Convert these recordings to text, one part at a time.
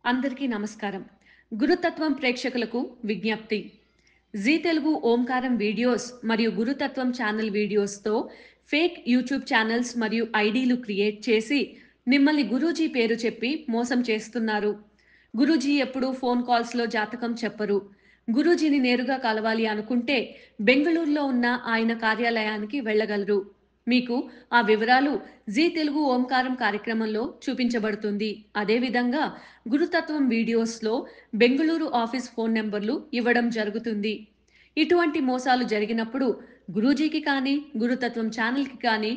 అందరికీ నమస్కారం. గురుతత్వం ప్రేక్షకులకు విజ్ఞప్తి. జీ తెలుగు ఓంకారం వీడియోస్ మరియు గురుతత్వం ఛానల్ వీడియోస్‌తో ఫేక్ యూట్యూబ్ ఛానల్స్ మరియు ఐడీలు క్రియేట్ చేసి మిమ్మల్ని గురూజీ పేరు చెప్పి మోసం చేస్తున్నారు. గురూజీ ఎప్పుడూ ఫోన్ కాల్స్‌లో జాతకం చెప్పరు. గురూజీని నేరుగా కలవాలి అనుకుంటే బెంగుళూరులో ఉన్న ఆయన కార్యాలయానికి వెళ్ళగలరు. మీకు ఆ వివరాలు జీ తెలుగు ఓంకారం కార్యక్రమంలో చూపించబడుతుంది. అదేవిధంగా గురుతత్వం వీడియోస్‌లో బెంగుళూరు ఆఫీస్ ఫోన్ నంబర్లు ఇవ్వడం జరుగుతుంది. ఇటువంటి మోసాలు జరిగినప్పుడు గురూజీకి కానీ, గురుతత్వం ఛానల్‌కి కానీ,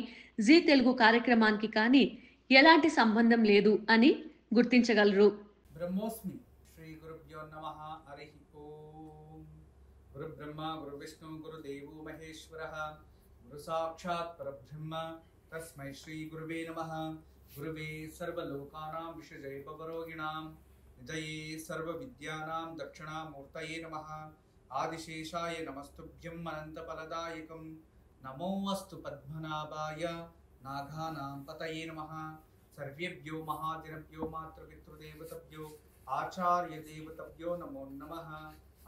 జీ తెలుగు కార్యక్రమానికి కానీ ఎలాంటి సంబంధం లేదు అని గుర్తించగలరు. బ్రహ్మోస్మి శ్రీ గురుభ్యో నమ హరి ఓం గురు బ్రహ్మ గురు విష్ణు గురు దేవో మహేశ్వర గురు సాక్షాత్ పరబ్రహ్మ తస్మై శ్రీ గురువే నమ గురువే సర్వలోకానాం విషజయ భవరోగిణాం నిజయే సర్వ విద్యానాం దక్షిణామూర్తయే నమ ఆదిశేషాయ నమస్తుభ్యం అనంతఫలదాయకం నమోऽस्तु పద్మనాభాయ నాగానాం పతయే నమ సర్వేభ్యో మహాజనభ్యో మాతృపితృదేవతభ్యో ఆచార్యదేవతభ్యో నమో నమః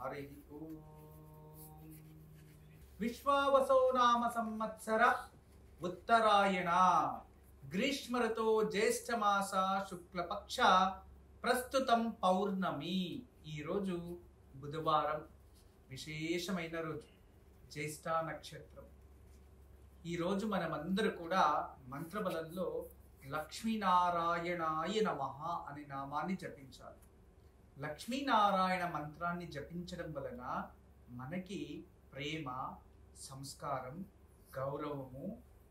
హరి ఓం. విశ్వావసో నామ సంవత్సర ఉత్తరాయణ గ్రీష్మ ఋతో జ్యేష్ఠమాస శుక్లపక్ష ప్రస్తుతం పౌర్ణమి. ఈరోజు బుధవారం, విశేషమైన రోజు, జ్యేష్ఠ నక్షత్రం. ఈరోజు మనమందరూ కూడా మంత్రబలంలో లక్ష్మీనారాయణాయ నమః అనే నామాన్ని జపించాలి. లక్ష్మీనారాయణ మంత్రాన్ని జపించడం వలన మనకి ప్రేమ, సంస్కారం, గౌరవము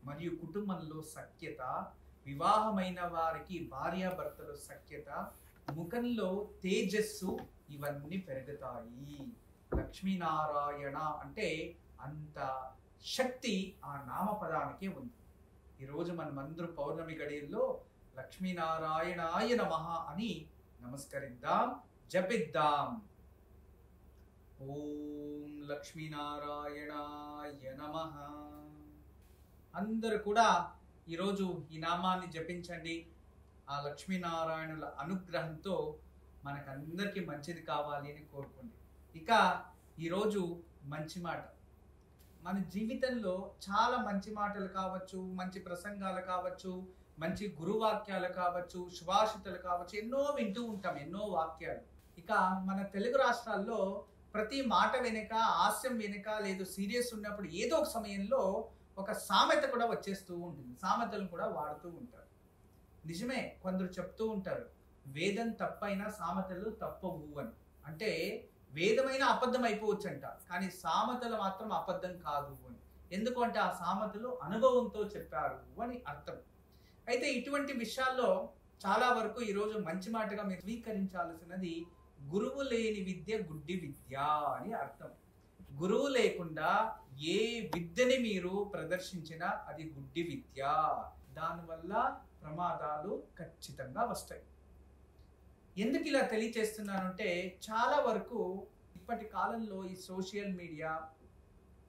మరియు కుటుంబంలో సఖ్యత, వివాహమైన వారికి భార్యాభర్తలు సఖ్యత, ముఖంలో తేజస్సు ఇవన్నీ పెరుగుతాయి. లక్ష్మీనారాయణ అంటే అంత శక్తి ఆ నామపదానికే ఉంది. ఈరోజు మనమందరూ పౌర్ణమి గడియల్లో లక్ష్మీనారాయణాయ నమః అని నమస్కరిద్దాం, జపిద్దాం. ఓం లక్ష్మీనారాయణాయ నమః. అందరూ కూడా ఈరోజు ఈ నామాన్ని జపించండి. ఆ లక్ష్మీనారాయణుల అనుగ్రహంతో మనకందరికీ మంచిది కావాలి అని కోరుకోండి. ఇక ఈరోజు మంచి మాట. మన జీవితంలో చాలా మంచి మాటలు కావచ్చు, మంచి ప్రసంగాలు కావచ్చు, మంచి గురువాక్యాలు కావచ్చు, సుభాషితలు కావచ్చు, ఎన్నో వింటూ ఉంటాం, ఎన్నో వాక్యాలు. ఇక మన తెలుగు రాష్ట్రాల్లో ప్రతి మాట వెనుక, హాస్యం వెనుక, లేదు సీరియస్ ఉన్నప్పుడు ఏదో ఒక సమయంలో ఒక సామెత కూడా వచ్చేస్తూ ఉంటుంది. సామెతలను కూడా వాడుతూ ఉంటారు. నిజమే, కొందరు చెప్తూ ఉంటారు వేదం తప్పైనా సామెతలు తప్పవు అని. అంటే వేదమైన అబద్ధం అయిపోవచ్చు అంట, కానీ సామెతలు మాత్రం అబద్ధం కాదు అని. ఎందుకంటే ఆ సామెతలు అనుభవంతో చెప్పారు అని అర్థం. అయితే ఇటువంటి విషయాల్లో చాలా వరకు ఈరోజు మంచి మాటగా మీరు స్వీకరించాల్సినది గురువు లేని విద్య గుడ్డి విద్య అని అర్థం. గురువు లేకుండా ఏ విద్యని మీరు ప్రదర్శించినా అది గుడ్డి విద్య. దానివల్ల ప్రమాదాలు ఖచ్చితంగా వస్తాయి. ఎందుకు ఇలా తెలియచేస్తున్నానంటే, చాలా వరకు ఇప్పటి కాలంలో ఈ సోషల్ మీడియా,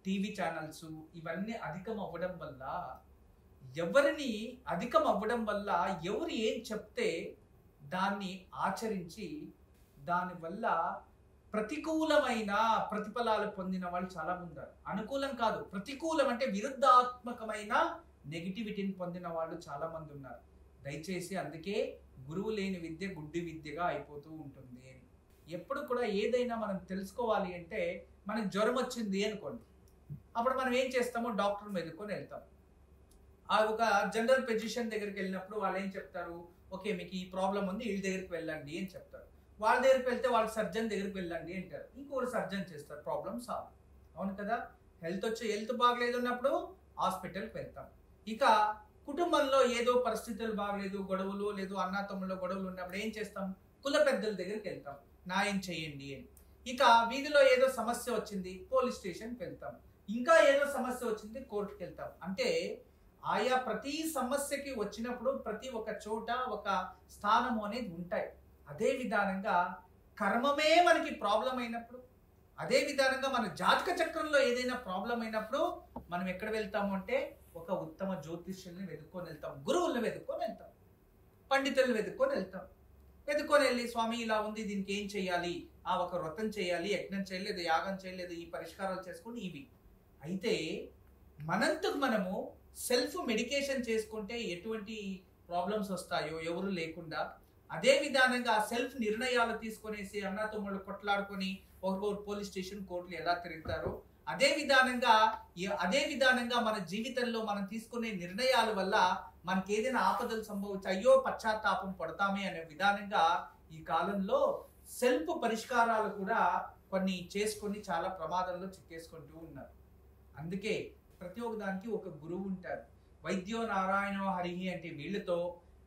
టీవీ ఛానల్స్ ఇవన్నీ అధికం అవ్వడం వల్ల ఎవరు ఏం చెప్తే దాన్ని ఆచరించి దానివల్ల ప్రతికూలమైన ప్రతిఫలాలు పొందిన వాళ్ళు చాలా మంది ఉన్నారు. అనుకూలం కాదు, ప్రతికూలం అంటే విరుద్ధాత్మకమైన నెగిటివిటీని పొందిన వాళ్ళు చాలా మంది ఉన్నారు. దయచేసి అందుకే గురువు లేని విద్య గుడ్డి విద్యగా అయిపోతూ ఉంటుంది అని. ఎప్పుడు కూడా ఏదైనా మనం తెలుసుకోవాలి అంటే, మనకు జ్వరం వచ్చింది అనుకోండి, అప్పుడు మనం ఏం చేస్తామో డాక్టర్ మెదుకొని వెళ్తాం. ఆ ఒక జనరల్ ఫిజిషియన్ దగ్గరికి వెళ్ళినప్పుడు వాళ్ళు ఏం చెప్తారు, ఓకే మీకు ఈ ప్రాబ్లం ఉంది, వీళ్ళ దగ్గరికి వెళ్ళండి అని చెప్తారు. వాళ్ళ దగ్గరికి వెళ్తే వాళ్ళు సర్జన్ దగ్గరికి వెళ్ళండి అంటారు. ఇంకొకరు సర్జన్ చేస్తారు, ప్రాబ్లం సాల్వ్. అవును కదా. హెల్త్ బాగలేదు అన్నప్పుడు హాస్పిటల్కి వెళ్తాం. ఇక కుటుంబంలో ఏదో పరిస్థితులు బాగలేదు, గొడవలు, లేదు అన్నాతమ్ముల్లో గొడవలు ఉన్నప్పుడు ఏం చేస్తాం, కుల పెద్దల దగ్గరికి వెళ్తాం, న్యాయం చేయండి అని. ఇక వీధిలో ఏదో సమస్య వచ్చింది, పోలీస్ స్టేషన్కి వెళ్తాం. ఇంకా ఏదో సమస్య వచ్చింది, కోర్టుకి వెళ్తాం. అంటే ఆయా ప్రతి సమస్యకి వచ్చినప్పుడు ప్రతి ఒక్క చోట ఒక స్థానము అనేది ఉంటాయి. అదే విధానంగా కర్మమే మనకి ప్రాబ్లం అయినప్పుడు, అదే విధానంగా మన జాతక చక్రంలో ఏదైనా ప్రాబ్లం అయినప్పుడు మనం ఎక్కడ వెళ్తాము అంటే ఒక ఉత్తమ జ్యోతిష్యుల్ని వెతుక్కొని వెళ్తాం, గురువుల్ని వెతుక్కొని వెళ్తాం, పండితుల్ని వెతుక్కొని వెళ్తాం. వెతుక్కొని వెళ్ళి స్వామి ఇలా ఉంది, దీనికి ఏం చేయాలి, ఒక వ్రతం చేయాలి, యజ్ఞం చేయలేదు, యాగం చేయలేదు, ఈ పరిష్కారాలు చేసుకుని ఇవి. అయితే మనంతకు మనము సెల్ఫ్ మెడికేషన్ చేసుకుంటే ఎటువంటి ప్రాబ్లమ్స్ వస్తాయో ఎవరు లేకుండా, అదే విధానంగా సెల్ఫ్ నిర్ణయాలు తీసుకునేసి అన్నతమ్ముళ్ళు కొట్లాడుకొని ఒకరు పోలీస్ స్టేషన్ కోర్టులు ఎలా తిరుగుతారో అదే విధానంగా మన జీవితంలో మనం తీసుకునే నిర్ణయాల వల్ల మనకి ఏదైనా ఆపదలు సంభవించి అయ్యో పశ్చాత్తాపం పడతామే అనే విధానంగా ఈ కాలంలో సెల్ఫ్ పరిష్కారాలు కూడా కొన్ని చేసుకొని చాలా ప్రమాదంలో చిక్కేసుకుంటూ ఉన్నారు. అందుకే ప్రతి ఒక్క దానికి ఒక గురువు ఉంటారు. వైద్యో నారాయణో హరిహి అంటే వీళ్ళతో,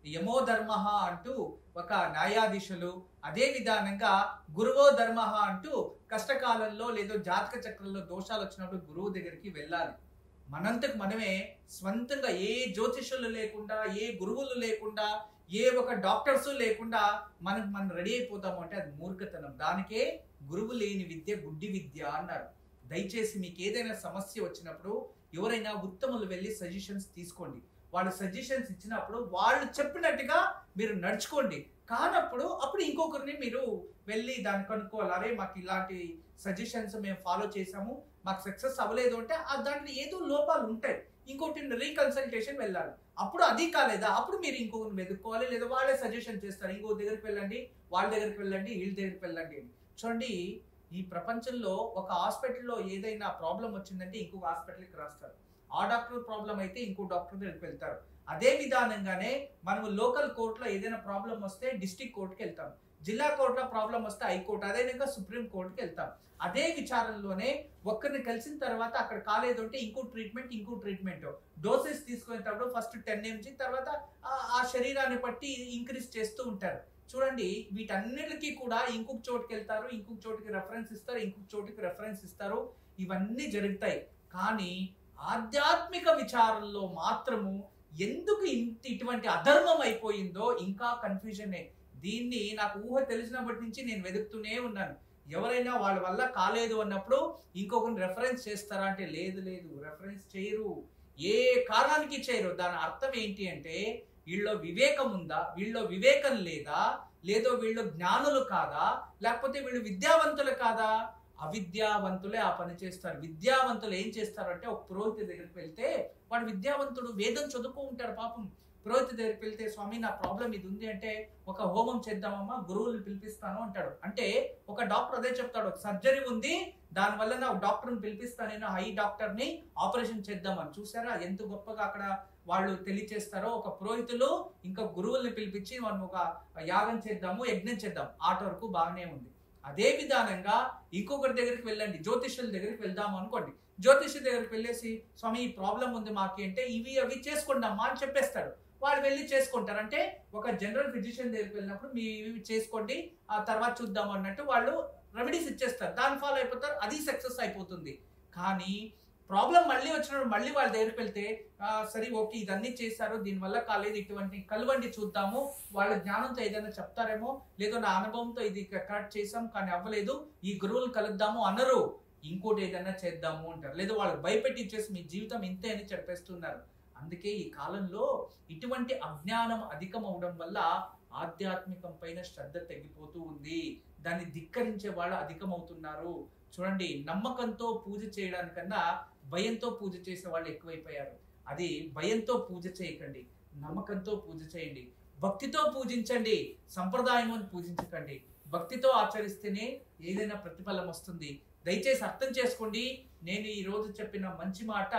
యమో ధర్మ అంటూ ఒక న్యాయాధీశులు, అదే విధానంగా గురువో ధర్మ అంటూ కష్టకాలంలో లేదో జాతక చక్రంలో దోషాలు వచ్చినప్పుడు గురువు దగ్గరికి వెళ్ళాలి. మనంతకు మనమే స్వంతంగా ఏ జ్యోతిషులు లేకుండా, ఏ గురువులు లేకుండా, ఏ ఒక డాక్టర్స్ లేకుండా మనం రెడీ అయిపోతాము అంటే అది మూర్ఖతనం. దానికే గురువు లేని విద్య గుడ్డి విద్య అన్నారు. దయచేసి మీకు ఏదైనా సమస్య వచ్చినప్పుడు ఎవరైనా ఉత్తములు వెళ్ళి సజెషన్స్ తీసుకోండి. వాళ్ళు సజెషన్స్ ఇచ్చినప్పుడు వాళ్ళు చెప్పినట్టుగా మీరు నడుచుకోండి. కానప్పుడు అప్పుడు ఇంకొకరిని మీరు వెళ్ళి దాన్ని కనుక్కోవాలి. అరే మాకు ఇలాంటి సజెషన్స్ మేము ఫాలో చేసాము, మాకు సక్సెస్ అవ్వలేదు అంటే దాంట్లో ఏదో లోపాలు ఉంటాయి, ఇంకోటి రీకన్సల్టేషన్ వెళ్ళాలి. అప్పుడు అది కాలేదా అప్పుడు మీరు ఇంకొకరిని వెతుక్కోవాలి, లేదా వాళ్ళే సజెషన్ చేస్తారు, ఇంకో దగ్గరికి వెళ్ళండి, వాళ్ళ దగ్గరికి వెళ్ళండి, వీళ్ళ దగ్గరికి వెళ్ళండి అని. చూడండి, ఈ ప్రపంచంలో ఒక హాస్పిటల్లో ఏదైనా ప్రాబ్లం వచ్చిందంటే ఇంకొక హాస్పిటల్కి రాస్తారు. ఆ డాక్టర్ ప్రాబ్లం అయితే ఇంకో డాక్టర్ దగ్గరికి వెళ్తారు. అదే విధానంగానే మనము లోకల్ కోర్టులో ఏదైనా ప్రాబ్లం వస్తే డిస్ట్రిక్ట్ కోర్టుకి వెళ్తాం, జిల్లా కోర్టులో ప్రాబ్లం వస్తే హైకోర్టు, అదేవిధంగా సుప్రీం కోర్టుకి వెళ్తాం. అదే విచారంలోనే ఒక్కరిని కలిసిన తర్వాత అక్కడ కాలేదు అంటే ఇంకో ట్రీట్మెంట్ డోసెస్ తీసుకునేటప్పుడు ఫస్ట్ 10 mg తర్వాత ఆ శరీరాన్ని బట్టి ఇంక్రీజ్ చేస్తూ ఉంటారు. చూడండి, వీటన్నిటికీ కూడా ఇంకొక చోటుకి వెళ్తారు, ఇంకొక చోటుకి రెఫరెన్స్ ఇస్తారు, ఇంకొక చోటుకి రెఫరెన్స్ ఇస్తారు, ఇవన్నీ జరుగుతాయి. కానీ ఆధ్యాత్మిక విచారంలో మాత్రము ఎందుకు ఇటువంటి అధర్మం అయిపోయిందో ఇంకా కన్ఫ్యూజనే. దీన్ని నాకు ఊహ తెలిసినప్పటి నుంచి నేను వెతుకుతూనే ఉన్నాను. ఎవరైనా వాళ్ళ వల్ల కాలేదు అన్నప్పుడు ఇంకొకరిని రెఫరెన్స్ చేస్తారా అంటే లేదు, రెఫరెన్స్ చేయరు, ఏ కారణానికి చేయరు. దాని అర్థం ఏంటి అంటే వీళ్ళలో వివేకం ఉందా, వీళ్ళలో వివేకం లేదా, లేదో వీళ్ళు జ్ఞానులు కాదా, లేకపోతే వీళ్ళు విద్యావంతులు కాదా? అవిద్యావంతులే ఆ పని చేస్తారు. విద్యావంతులు ఏం చేస్తారంటే ఒక పురోహితుడి దగ్గరికి వెళ్తే, వాడు విద్యావంతుడు, వేదం చదువుకో ఉంటారు పాపం. పురోహితుడి దగ్గరికి వెళ్తే స్వామి నా ప్రాబ్లం ఇది ఉంది అంటే, ఒక హోమం చేద్దామమ్మా, గురువులు పిలిపిస్తాను అంటాడు. అంటే ఒక డాక్టర్ అదే చెప్తాడు, ఒక సర్జరీ ఉంది దానివల్ల నా డాక్టర్ని పిలిపిస్తాను, నేను హై డాక్టర్ని ఆపరేషన్ చేద్దామని. చూసారా ఎంత గొప్పగా అక్కడ వాళ్ళు తెలియచేస్తారో. ఒక పురోహితులు ఇంకా గురువుల్ని పిలిపించి మనం ఒక యాగం చేద్దాము, యజ్ఞం చేద్దాం, ఆట వరకు బాగానే ఉంది. అదే విధానంగా ఇంకొకరి దగ్గరికి వెళ్ళండి, జ్యోతిష్యుల దగ్గరికి వెళ్దాము అనుకోండి. జ్యోతిష్యుల దగ్గరికి వెళ్ళేసి స్వామి ఈ ప్రాబ్లం ఉంది మాకి అంటే అవి చేసుకుంటామా అని చెప్పేస్తాడు. వాళ్ళు వెళ్ళి చేసుకుంటారు. అంటే ఒక జనరల్ ఫిజిషియన్ దగ్గరికి వెళ్ళినప్పుడు మీ ఇవి చేసుకోండి, ఆ తర్వాత చూద్దాం అన్నట్టు వాళ్ళు రెమెడీస్ ఇచ్చేస్తారు, దాన్ని ఫాలో అయిపోతారు, అది సక్సెస్ అయిపోతుంది. కానీ ప్రాబ్లం మళ్ళీ వచ్చినప్పుడు మళ్ళీ వాళ్ళ దగ్గరికి వెళ్తే సరే ఓకే ఇదన్నీ చేశారు, దీనివల్ల కాలేదు, ఇటువంటి కలవండి చూద్దాము, వాళ్ళ జ్ఞానంతో ఏదైనా చెప్తారేమో, లేదో నా అనుభవంతో ఇది కరెక్ట్ చేసాం కానీ అవ్వలేదు, ఈ గురువులు కలుద్దాము అనరు, ఇంకోటి ఏదైనా చేద్దాము అంటారు. లేదా వాళ్ళు భయపెట్టి ఇచ్చేసి మీ జీవితం ఇంతే అని చెప్పేస్తున్నారు. అందుకే ఈ కాలంలో ఇటువంటి అజ్ఞానం అధికం అవడం వల్ల ఆధ్యాత్మికం పైన శ్రద్ధ తగ్గిపోతూ ఉంది. దాన్ని ధిక్కరించే వాళ్ళు అధికమవుతున్నారు. చూడండి, నమ్మకంతో పూజ చేయడానికన్నా భయంతో పూజ చేసే వాళ్ళు ఎక్కువైపోయారు. అది భయంతో పూజ చేయకండి, నమ్మకంతో పూజ చేయండి, భక్తితో పూజించండి, సంప్రదాయం అని పూజించకండి. భక్తితో ఆచరిస్తేనే ఏదైనా ప్రతిఫలం వస్తుంది. దయచేసి అర్థం చేసుకోండి. నేను ఈ రోజు చెప్పిన మంచి మాట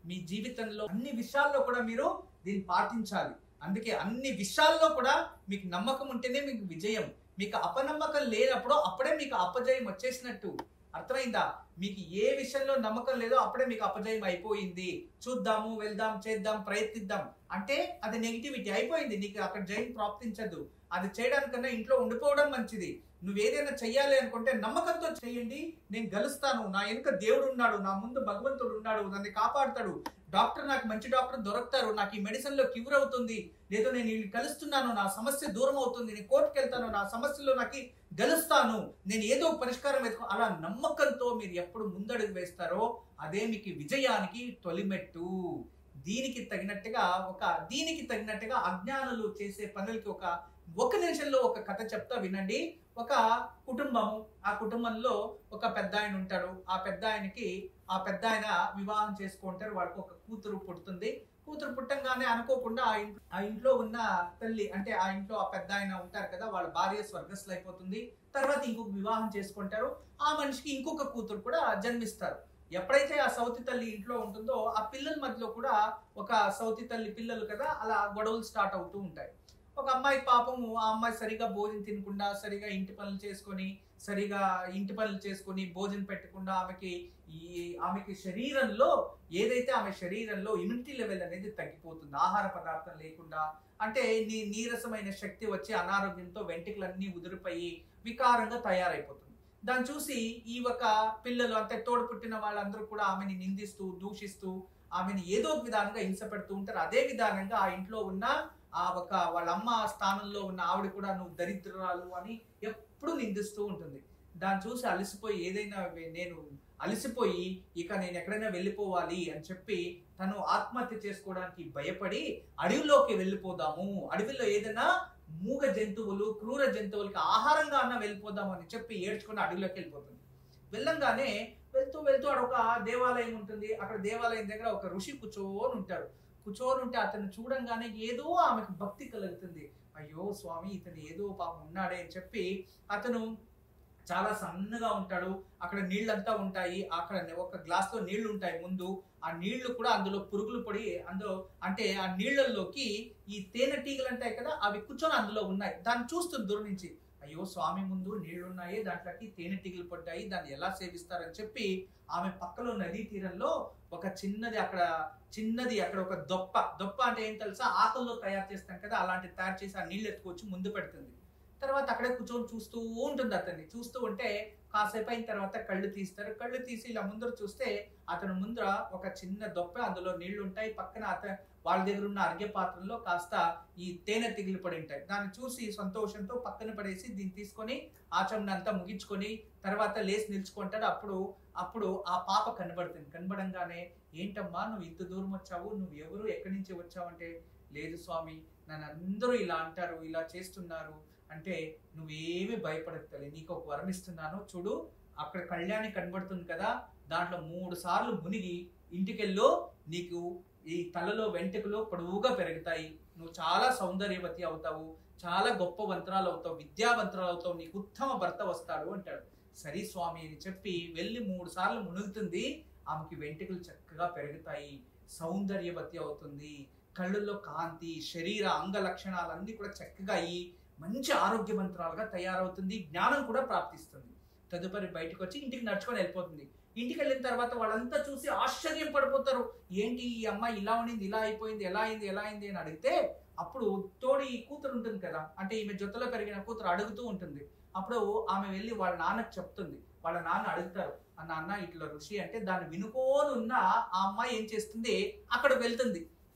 మీ జీవితంలో అన్ని విషయాల్లో కూడా మీరు దీన్ని పాటించాలి. అందుకే అన్ని విషయాల్లో కూడా మీకు నమ్మకం ఉంటేనే మీకు విజయం. మీకు అపనమ్మకం లేనప్పుడు అప్పుడే మీకు అపజయం వచ్చేసినట్టు. అర్థమైందా? మీకు ఏ విషయంలో నమ్మకం లేదో అప్పుడే మీకు అపజయం అయిపోయింది. చూద్దాము, వెళ్దాం, చేద్దాం, ప్రయత్నిద్దాం అంటే అది నెగిటివిటీ అయిపోయింది. నీకు అక్కడ జయం ప్రాప్తించదు. అది చేయడానికన్నా ఇంట్లో ఉండిపోవడం మంచిది. నువ్వేదైనా చెయ్యాలి అనుకుంటే నమ్మకంతో చేయండి. నేను గెలుస్తాను, నా వెనుక దేవుడు ఉన్నాడు, నా ముందు భగవంతుడు ఉన్నాడు, నన్ను కాపాడుతాడు, డాక్టర్ నాకు మంచి డాక్టర్ దొరుకుతారు, నాకు ఈ మెడిసిన్ లో క్యూర్ అవుతుంది, లేదో నేను వీళ్ళు కలుస్తున్నాను, నా సమస్య దూరం అవుతుంది, నేను కోర్టుకు వెళ్తాను, నా సమస్యలో నాకు గెలుస్తాను, నేను ఏదో ఒక పరిష్కారం అలా నమ్మకంతో మీరు ఎప్పుడు ముందడుగు వేస్తారో అదే మీకు విజయానికి తొలిమెట్టు. దీనికి తగినట్టుగా అజ్ఞానులు చేసే పనులకి ఒక ఒక నిమిషంలో ఒక కథ చెప్తా వినండి. ఒక కుటుంబము, ఆ కుటుంబంలో ఒక పెద్ద ఆయన ఉంటాడు. ఆ పెద్ద ఆయన వివాహం చేసుకుంటారు. వాళ్ళకి ఒక కూతురు పుడుతుంది. కూతురు పుట్టంగానే అనుకోకుండా ఆ ఇంట్లో ఉన్న తల్లి, అంటే ఆ ఇంట్లో ఆ పెద్ద ఆయన ఉంటారు కదా, వాళ్ళ భార్య స్వర్గస్థులు అయిపోతుంది. తర్వాత ఇంకొక వివాహం చేసుకుంటారు. ఆ మనిషికి ఇంకొక కూతురు కూడా జన్మిస్తారు. ఎప్పుడైతే ఆ సౌతి తల్లి ఇంట్లో ఉంటుందో ఆ పిల్లల మధ్యలో కూడా ఒక సౌతి తల్లి పిల్లలు కదా, అలా గొడవలు స్టార్ట్ అవుతూ ఉంటాయి. ఒక అమ్మాయి పాపము, ఆ అమ్మాయి సరిగా భోజనం తినకుండా, సరిగా ఇంటి పనులు చేసుకొని భోజనం పెట్టకుండా ఆమెకి శరీరంలో ఏదైతే ఆమె శరీరంలో ఇమ్యూనిటీ లెవెల్ అనేది తగ్గిపోతుంది. ఆహార పదార్థం లేకుండా, అంటే నీరసమైన శక్తి వచ్చి అనారోగ్యంతో వెంట్రుకలన్నీ ఉదిరిపోయి వికారంగా తయారైపోతుంది. దాన్ని చూసి ఈ ఒక పిల్లలు, అంటే తోడు పుట్టిన వాళ్ళందరూ కూడా ఆమెని నిందిస్తూ, దూషిస్తూ, ఆమెని ఏదో ఒక విధానంగా హింస పెడుతూ ఉంటారు. అదే విధానంగా ఆ ఇంట్లో ఉన్న వాళ్ళ అమ్మ స్థానంలో ఉన్న ఆవిడ కూడా నువ్వు దరిద్రురాలు అని ఎప్పుడు నిందిస్తూ ఉంటుంది. దాన్ని చూసి అలసిపోయి ఇక నేను ఎక్కడైనా వెళ్ళిపోవాలి అని చెప్పి తను ఆత్మహత్య చేసుకోవడానికి భయపడి అడవిలోకి వెళ్ళిపోదాము, అడవిలో ఏదైనా మూగ జంతువులు, క్రూర జంతువులకి ఆహారంగా అన్న వెళ్ళిపోదాము అని చెప్పి ఏడ్చుకుని అడవిలోకి వెళ్ళిపోతుంది. వెళ్ళంగానే వెళ్తూ అక్కడ ఒక దేవాలయం ఉంటుంది. అక్కడ దేవాలయం దగ్గర ఒక ఋషి కూర్చొని ఉంటే అతను చూడంగానే ఏదో ఆమెకు భక్తి కలుగుతుంది. అయ్యో స్వామి, ఇతను ఏదో పాపం ఉన్నాడే అని చెప్పి, అతను చాలా సన్నగా ఉంటాడు. అక్కడ నీళ్ళంతా ఉంటాయి. అక్కడ ఒక గ్లాస్ లో నీళ్లు ఉంటాయి ముందు. ఆ నీళ్లు కూడా అందులో పురుగులు పడి, అంటే ఆ నీళ్లలోకి ఈ తేనెటీగలు ఉంటాయి కదా, అవి కూర్చొని అందులో ఉన్నాయి. దాన్ని చూస్తుంది దూరం నుంచి. అయ్యో స్వామి ముందు నీళ్లున్నాయి, దాంట్లోకి తేనెటీగలు పడ్డాయి, దాన్ని ఎలా సేవిస్తారని చెప్పి ఆమె పక్కలో నదీ తీరంలో ఒక చిన్నది అక్కడ ఒక దొప్ప అంటే ఏం తెలుసా, ఆకుల్లో తయారు చేస్తాం కదా, అలాంటి తయారు చేసి ఆ నీళ్ళు ఎత్తుకొచ్చి ముందు పెడుతుంది. తర్వాత అక్కడే కూర్చొని చూస్తూ ఉంటుంది. అతన్ని చూస్తూ ఉంటే కాసేపు అయిన తర్వాత కళ్ళు తీసి ఇలా ముందర చూస్తే అతను ముందర ఒక చిన్న దొప్ప, అందులో నీళ్లు ఉంటాయి. పక్కన వాళ్ళ దగ్గర ఉన్న అర్ఘ్య పాత్రలో కాస్త ఈ తేనె తిగిలి పడి ఉంటాయి. దాన్ని చూసి సంతోషంతో పక్కన పడేసి దీన్ని తీసుకొని ఆచమన అంతా ముగించుకొని తర్వాత లేచి నిల్చుకుంటాడు. అప్పుడు ఆ పాప కనబడంగానే, ఏంటమ్మా నువ్వు ఇంత దూరం వచ్చావు, నువ్వు ఎవరు, ఎక్కడి నుంచి వచ్చావు అంటే, లేదు స్వామి, నన్ను అందరూ ఇలా అంటారు, ఇలా చేస్తున్నారు అంటే, నువ్వేమి భయపడతలే, నీకు ఒక వరం ఇస్తున్నాను చూడు, అక్కడ కళ్యాణి కనబడుతుంది కదా, దాంట్లో 3 సార్లు మునిగి ఇంటికెళ్ళు, నీకు ఈ తలలో వెంట్రుకలు పొడవుగా పెరుగుతాయి, నువ్వు చాలా సౌందర్యవతి అవుతావు, చాలా గొప్పవంతరాలు అవుతావు, విద్యావంతరాలు అవుతావు, నీకు ఉత్తమ భర్త వస్తాడు అంటాడు. సరే స్వామి అని చెప్పి వెళ్ళి 3 సార్లు మునుగుతుంది. ఆమెకి వెంట్రుకలు చక్కగా పెరుగుతాయి, సౌందర్యవతి అవుతుంది, కళ్ళల్లో కాంతి, శరీర అంగ లక్షణాలన్నీ కూడా చక్కగా అయ్యి మంచి ఆరోగ్యవంతురాలుగా తయారవుతుంది. జ్ఞానం కూడా ప్రాప్తిస్తుంది. తదుపరి బయటకు వచ్చి ఇంటికి నడుచుకొని వెళ్ళిపోతుంది. ఇంటికి వెళ్ళిన తర్వాత వాళ్ళంతా చూసి ఆశ్చర్యం పడిపోతారు. ఏంటి ఈ అమ్మాయి ఇలా ఉండింది, ఇలా అయిపోయింది, ఎలా అయింది అని అడిగితే, అప్పుడు తోడి కూతురు ఉంటుంది కదా, అంటే ఈమె జొత్తలో పెరిగిన కూతురు అడుగుతూ ఉంటుంది. అప్పుడు ఆమె వెళ్ళి వాళ్ళ నాన్నకు చెప్తుంది. వాళ్ళ నాన్న అడుగుతారు, నాన్న ఇట్లా ఋషి అంటే, దాన్ని వినుకోని ఉన్న ఆ అమ్మాయి ఏం చేస్తుంది, అక్కడ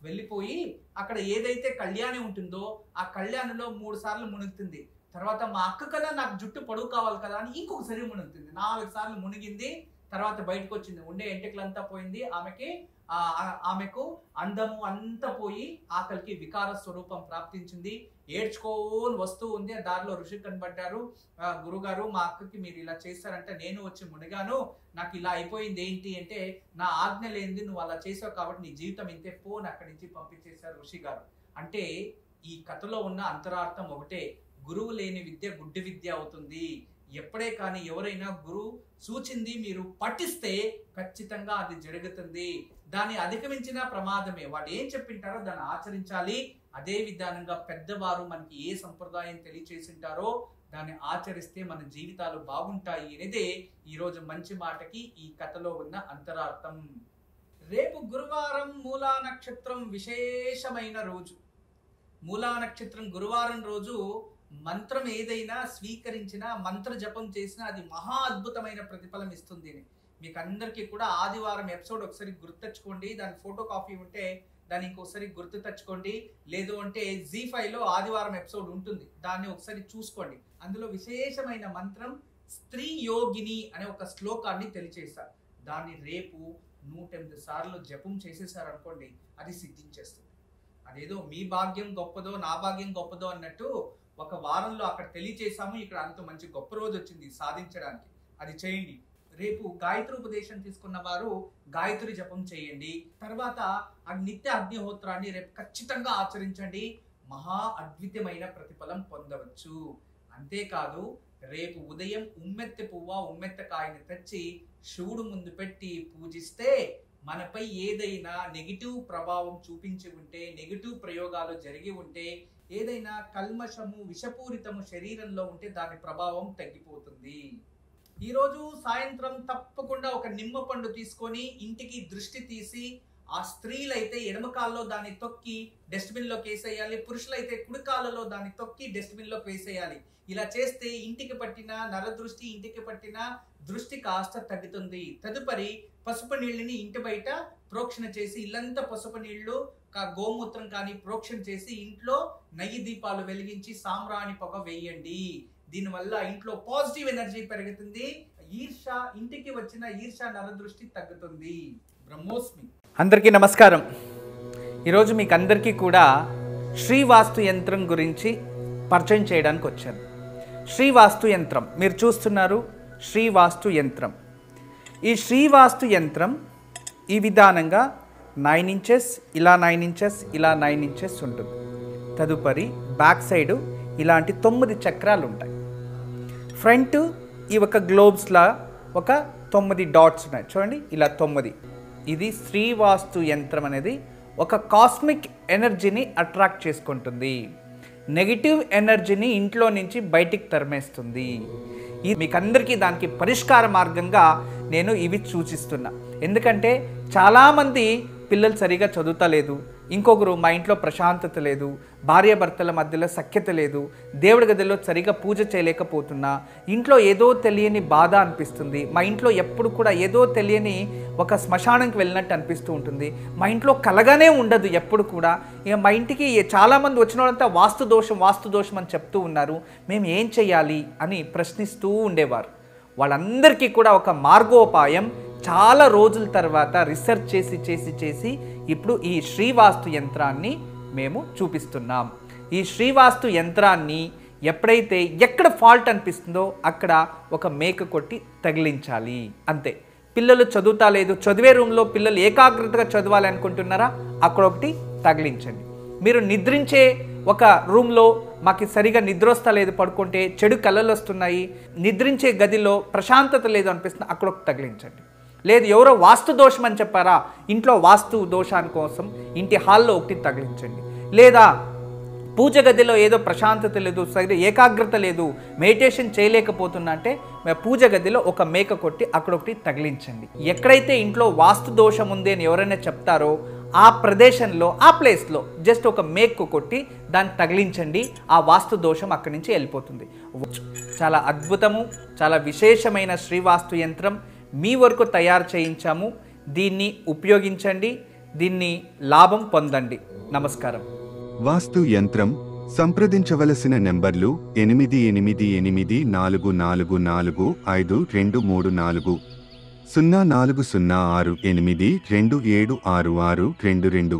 వెళ్ళిపోయి అక్కడ ఏదైతే కళ్యాణి ఉంటుందో ఆ కళ్యాణిలో 3 సార్లు మునుగుతుంది. తర్వాత మా అక్క కదా, నాకు జుట్టు పొడవు కావాలి కదా అని ఇంకొకసారి మునుగుతుంది. 4 సార్లు మునిగింది. తర్వాత బయటకు వచ్చింది. ఉండే ఎంటికలంతా పోయింది. ఆమెకు అందము అంతా పోయి ఆకలికి వికార స్వరూపం ప్రాప్తించింది. ఏడ్చుకోని వస్తూ ఉంది. దారిలో ఋషి కనబడ్డారు. గురుగారు, మా అక్కకి మీరు ఇలా చేస్తారంటే నేను వచ్చి మునిగాను, నాకు ఇలా అయిపోయింది ఏంటి అంటే, నా ఆజ్ఞ లేనిది నువ్వు అలా చేసావు కాబట్టి నీ జీవితం ఇంతే, ఫోన్ అక్కడి నుంచి పంపించేశారు ఋషి గారు. అంటే ఈ కథలో ఉన్న అంతరార్థం ఒకటే, గురువు లేని విద్య గుడ్డి విద్య అవుతుంది. ఎప్పుడే కానీ ఎవరైనా గురువు సూచింది మీరు పఠిస్తే ఖచ్చితంగా అది జరుగుతుంది. దాన్ని అధిగమించిన ప్రమాదమే. వాడు ఏం చెప్పింటారో దాన్ని ఆచరించాలి. అదే విధానంగా పెద్దవారు మనకి ఏ సంప్రదాయం తెలియచేసింటారో దాన్ని ఆచరిస్తే మన జీవితాలు బాగుంటాయి అనేదే ఈరోజు మంచి మాటకి ఈ కథలో ఉన్న అంతరార్థం. రేపు గురువారం మూలా నక్షత్రం విశేషమైన రోజు. మూలా నక్షత్రం గురువారం రోజు మంత్రం ఏదైనా స్వీకరించినా, మంత్ర జపం చేసినా అది మహా అద్భుతమైన ప్రతిఫలం ఇస్తుంది. మీకు అందరికీ కూడా ఆదివారం ఎపిసోడ్ ఒకసారి గుర్తెచ్చుకోండి. దాని ఫోటో కాపీ ఉంటే దాన్ని ఇంకొకసారి గుర్తు తెచ్చుకోండి. లేదు అంటే Zee5లో ఆదివారం ఎపిసోడ్ ఉంటుంది, దాన్ని ఒకసారి చూసుకోండి. అందులో విశేషమైన మంత్రం స్త్రీ యోగిని అనే ఒక శ్లోకాన్ని తెలియచేశారు. దాన్ని రేపు 108 సార్లు జపం చేసేసారనుకోండి, అది సిద్ధించేస్తుంది. అదేదో మీ భాగ్యం గొప్పదో నా భాగ్యం గొప్పదో అన్నట్టు ఒక వారంలో అక్కడ తెలియచేసాము, ఇక్కడ అంత మంచి గొప్ప రోజు వచ్చింది సాధించడానికి. అది చేయండి. రేపు గాయత్రి ఉపదేశం తీసుకున్న వారు గాయత్రి జపం చేయండి. తర్వాత నిత్య అగ్నిహోత్రాన్ని రేపు ఖచ్చితంగా ఆచరించండి. మహా అద్భుతమైన ప్రతిఫలం పొందవచ్చు. అంతేకాదు రేపు ఉదయం ఉమ్మెత్త పువ్వ ఉమ్మెత్త కాయని తెచ్చి శివుడు ముందు పెట్టి పూజిస్తే మనపై ఏదైనా నెగిటివ్ ప్రభావం చూపించి ఉంటే, నెగిటివ్ ప్రయోగాలు జరిగి ఉంటే, ఏదైనా కల్మషము విషపూరితము శరీరంలో ఉంటే దాని ప్రభావం తగ్గిపోతుంది. ఈరోజు సాయంత్రం తప్పకుండా ఒక నిమ్మ పండు తీసుకొని ఇంటికి దృష్టి తీసి, ఆ స్త్రీలైతే ఎడమ కాల్లో దాన్ని తొక్కి డస్ట్బిన్లోకి వేసేయాలి, పురుషులైతే కుడి కాళ్ళలో దాన్ని తొక్కి డస్ట్బిన్లోకి వేసేయాలి. ఇలా చేస్తే ఇంటికి పట్టిన నరదృష్టి, ఇంటికి పట్టిన దృష్టి కాస్త తగ్గుతుంది. తదుపరి పసుపు నీళ్ళని ఇంటి బయట ప్రోక్షణ చేసి, ఇల్లంతా పసుపు నీళ్లు గోమూత్రం కానీ ప్రోక్షణ చేసి ఇంట్లో నెయ్యి దీపాలు వెలిగించి సాంబ్రాణి పొగ వేయండి. దీనివల్ల ఇంట్లో పాజిటివ్ ఎనర్జీ పెరుగుతుంది. ఈర్ష, ఇంటికి వచ్చిన ఈర్ష నరదృష్టి తగ్గుతుంది. బ్రహ్మోస్మి. అందరికీ నమస్కారం. ఈరోజు మీకు అందరికీ కూడా శ్రీవాస్తు యంత్రం గురించి పరిచయం చేయడానికి వచ్చాను. శ్రీవాస్తు యంత్రం మీరు చూస్తున్నారు. శ్రీవాస్తు యంత్రం, ఈ శ్రీవాస్తు యంత్రం ఈ విధానంగా 9 ఇంచెస్, ఇలా 9 ఇంచెస్, ఇలా 9 ఇంచెస్ ఉంటుంది. తదుపరి బ్యాక్ సైడు ఇలాంటి 9 చక్రాలు ఉంటాయి. ఫ్రంట్ ఈ ఒక గ్లోబ్స్లా ఒక 9 డాట్స్ ఉన్నాయి చూడండి, ఇలా 9. ఇది శ్రీవాస్తు యంత్రం అనేది ఒక కాస్మిక్ ఎనర్జీని అట్రాక్ట్ చేసుకుంటుంది. నెగిటివ్ ఎనర్జీని ఇంట్లో నుంచి బయటికి తరిమేస్తుంది. ఇది మీకు అందరికీ దానికి పరిష్కార మార్గంగా నేను ఇవి సూచిస్తున్నా. ఎందుకంటే చాలామంది పిల్లలు సరిగా చదువుతలేదు, ఇంకొకరు మా ఇంట్లో ప్రశాంతత లేదు, భార్యాభర్తల మధ్యలో సఖ్యత లేదు, దేవుడి గదిలో సరిగా పూజ చేయలేకపోతున్నా, ఇంట్లో ఏదో తెలియని బాధ అనిపిస్తుంది, మా ఇంట్లో ఎప్పుడు కూడా ఏదో తెలియని ఒక శ్మశానంకి వెళ్ళినట్టు అనిపిస్తూ ఉంటుంది, మా ఇంట్లో కలగానే ఉండదు ఎప్పుడు కూడా, ఇక మా ఇంటికి చాలామంది వచ్చిన వాళ్ళంతా వాస్తు దోషం అని చెప్తూ ఉన్నారు, మేము ఏం చేయాలి అని ప్రశ్నిస్తూ ఉండేవారు. వాళ్ళందరికీ కూడా ఒక మార్గోపాయం చాలా రోజుల తర్వాత రీసెర్చ్ చేసి ఇప్పుడు ఈ శ్రీవాస్తు యంత్రాన్ని మేము చూపిస్తున్నాం. ఈ శ్రీవాస్తు యంత్రాన్ని ఎప్పుడైతే ఎక్కడ ఫాల్ట్ అనిపిస్తుందో అక్కడ ఒక మేక కొట్టి తగిలించాలి, అంతే. పిల్లలు చదువుతా లేదు, చదివే రూమ్లో పిల్లలు ఏకాగ్రతగా చదవాలి అనుకుంటున్నారా, అక్కడ ఒకటి తగిలించండి. మీరు నిద్రించే ఒక రూమ్లో మాకు సరిగా నిద్ర వస్తా లేదు, పడుకుంటే చెడు కళలు వస్తున్నాయి, నిద్రించే గదిలో ప్రశాంతత లేదు అనిపిస్తుంది, అక్కడ ఒకటి తగిలించండి. లేదు ఎవరో వాస్తు దోషం అని చెప్పారా, ఇంట్లో వాస్తు దోషాని కోసం ఇంటి హాల్లో ఒకటి తగిలించండి. లేదా పూజ గదిలో ఏదో ప్రశాంతత లేదు, సరిగ్గా ఏకాగ్రత లేదు, మెడిటేషన్ చేయలేకపోతున్నా అంటే పూజ గదిలో ఒక మేక కొట్టి అక్కడ ఒకటి తగిలించండి. ఎక్కడైతే ఇంట్లో వాస్తు దోషం ఉంది అని ఎవరైనా చెప్తారో ఆ ప్రదేశంలో, ఆ ప్లేస్లో జస్ట్ ఒక మేకు కొట్టి దాన్ని తగిలించండి. ఆ వాస్తు దోషం అక్కడి నుంచి వెళ్ళిపోతుంది. చాలా అద్భుతము, చాలా విశేషమైన శ్రీవాస్తు యంత్రం మీ వరకు తయారు చేయించాము. దీన్ని ఉపయోగించండి, దీన్ని లాభం పొందండి. నమస్కారం. వాస్తు యంత్రం సంప్రదించవలసిన నెంబర్లు 8844452334 040682766622.